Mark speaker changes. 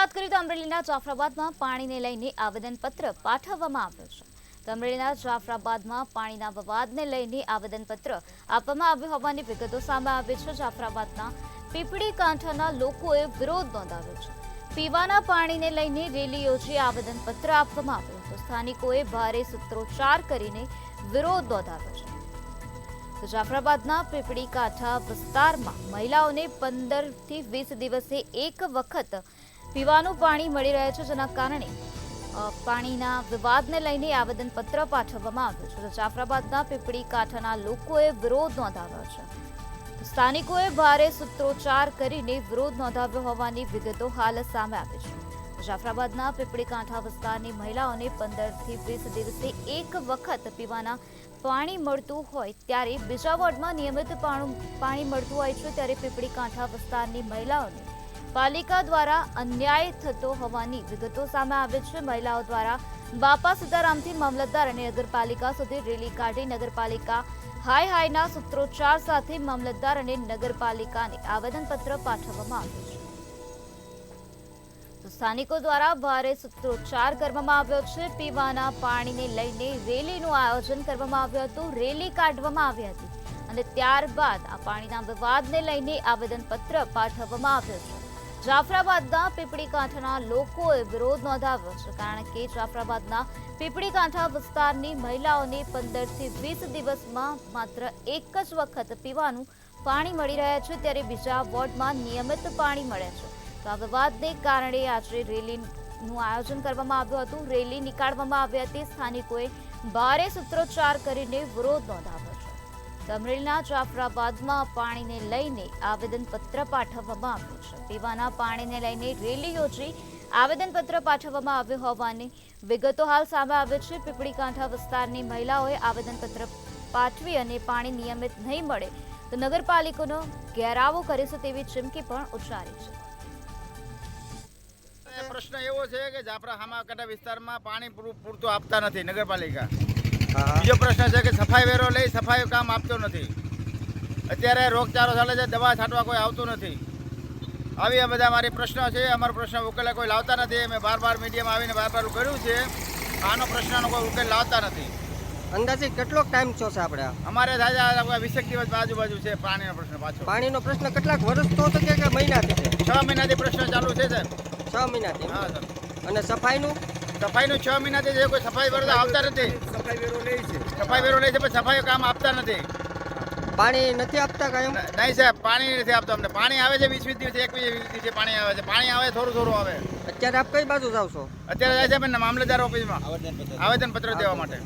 Speaker 1: વાત કરીએ તો અમરેલીના જાફરાબાદમાં પાણીને લઈને આવેદનપત્ર પાઠવવામાં આવ્યું છે. તો અમરેલીના જાફરાબાદમાં પાણીના વિવાદને લઈને આવેદનપત્ર આપવામાં આવ્યું હોવાની વિગતો સામે આવી છે. જાફરાબાદના પીપળી કાંઠાના લોકોએ વિરોધ નોંધાવ્યો છે. પીવાના પાણીને લઈને રેલી યોજી આવેદનપત્ર આપવામાં આવ્યું. તો સ્થાનિકોએ ભારે સૂત્રોચ્ચાર કરીને વિરોધ નોંધાવ્યો છે. તો જાફરાબાદના પીપળી કાંઠા વિસ્તારમાં મહિલાઓને 15 થી 20 દિવસે એક વખત પીવાનું પાણી મળી રહે છે, જેના કારણે પાણીના વિવાદને લઈને આવેદનપત્ર પાઠવવામાં આવ્યું છે. તો જાફરાબાદના પીપળી કાંઠાના લોકોએ વિરોધ નોંધાવ્યો છે. સ્થાનિકોએ ભારે સૂત્રોચ્ચાર કરીને વિરોધ નોંધાવ્યો હોવાની વિગતો હાલ સામે આવી છે. જાફરાબાદના પીપળી કાંઠા વિસ્તારની મહિલાઓને 15 થી 20 દિવસે એક વખત પીવાના પાણી મળતું હોય ત્યારે બીજા વોર્ડમાં નિયમિત પાણી મળતું હોય છે, ત્યારે પીપળી કાંઠા વિસ્તારની મહિલાઓને પાલિકા દ્વારા અન્યાય થતો હોવાની વિગતો સામે આવે છે. મહિલાઓ દ્વારા બાપા સીતારામથી મામલતદાર અને નગરપાલિકા સુધી રેલી કાઢી નગરપાલિકા હાયના સૂત્રોચ્ચાર સાથે મામલતદાર અને નગરપાલિકાને આવેદનપત્ર પાઠવવામાં આવ્યું છે. તો સ્થાનિકો દ્વારા ભારે સૂત્રોચ્ચાર કરવામાં આવ્યો છે. પીવાના પાણીને લઈને રેલીનું આયોજન કરવામાં આવ્યું હતું, રેલી કાઢવામાં આવી હતી અને ત્યારબાદ આ પાણીના વિવાદને લઈને આવેદનપત્ર પાઠવવામાં આવ્યો છે. જાફરાબાદના પીપળી કાંઠાના લોકોએ વિરોધ નોંધાવ્યો છે, કારણ કે જાફરાબાદના પીપળી કાંઠા વિસ્તારની મહિલાઓને 15 થી 20 દિવસમાં માત્ર એક જ વખત પીવાનું પાણી મળી રહે છે, ત્યારે બીજા વોર્ડમાં નિયમિત પાણી મળે છે. તો આ વિવાદને કારણે આજે રેલીનું આયોજન કરવામાં આવ્યું હતું, રેલી નીકાળવામાં આવી હતી. સ્થાનિકોએ ભારે સૂત્રોચ્ચાર કરીને વિરોધ નોંધાવ્યો છે. અમરેલીના જાફરાબાદમાં પાણીને લઈને આવેદનપત્ર પાઠવવામાં આવ્યું છે. પીવાના પાણીને લઈને રેલી યોજી આવેદનપત્ર પાઠવવામાં આવ્યું હોવાની વિગતો હાલ સામે આવે છે. પીપળી કાંઠા વિસ્તારની મહિલાઓએ આવેદનપત્ર પાઠવી અને પાણી નિયમિત નહીં મળે તો નગરપાલિકાનો ઘેરાવો કરીશું તેવી ચીમકી પણ ઉચ્ચારી છે.
Speaker 2: પ્રશ્ન એવો છે કે જાફરાબાદ વિસ્તારમાં પાણી પૂરતું આપતા નથી નગરપાલિકા. બીજો પ્રશ્ન છે કે સફાઈ વેરો લઈ સફાઈ કામ આપતો નથી. અત્યારે રોગચાળો ચાલે છે, દવા છાંટવા કોઈ આવતું નથી. આવી આ બધા મારી પ્રશ્નો છે. અમારો પ્રશ્ન ઉકેલે કોઈ લાવતા નથી. મેં બાર મીડિયામાં આવીને બાર કર્યું છે. આનો પ્રશ્નનો કોઈ ઉકેલ લાવતા નથી.
Speaker 3: અંદાજે કેટલો ટાઈમ છો છે આપણે?
Speaker 2: અમારે થાય 20 દિવસ આજુબાજુ છે પાણીનો પ્રશ્ન. પાછો
Speaker 3: પાણીનો પ્રશ્ન કેટલાક વર્ષ તો કે મહિનાથી છે?
Speaker 2: 6 મહિનાથી પ્રશ્ન ચાલુ છે સર.
Speaker 3: 6 મહિનાથી?
Speaker 2: હા સર.
Speaker 3: અને સફાઈનું
Speaker 2: 6 મહિનાથી છે. કોઈ સફાઈ વેરો આવતા નથી. સફાઈ વેરો લે છે પણ સફાઈ કામ આપતા નથી.
Speaker 3: પાણી નથી આપતા કાયમ?
Speaker 2: નહીં સાહેબ, પાણી નથી આપતા અમને. પાણી આવે છે 20 દિવસે 21 દિવસે પાણી આવે છે. પાણી આવે થોડું આવે.
Speaker 3: અત્યારે આપ કઈ બાજુ જાવ છો?
Speaker 2: અત્યારે જાય છે મામલતદાર ઓફિસમાં આવેદનપત્ર દેવા માટે.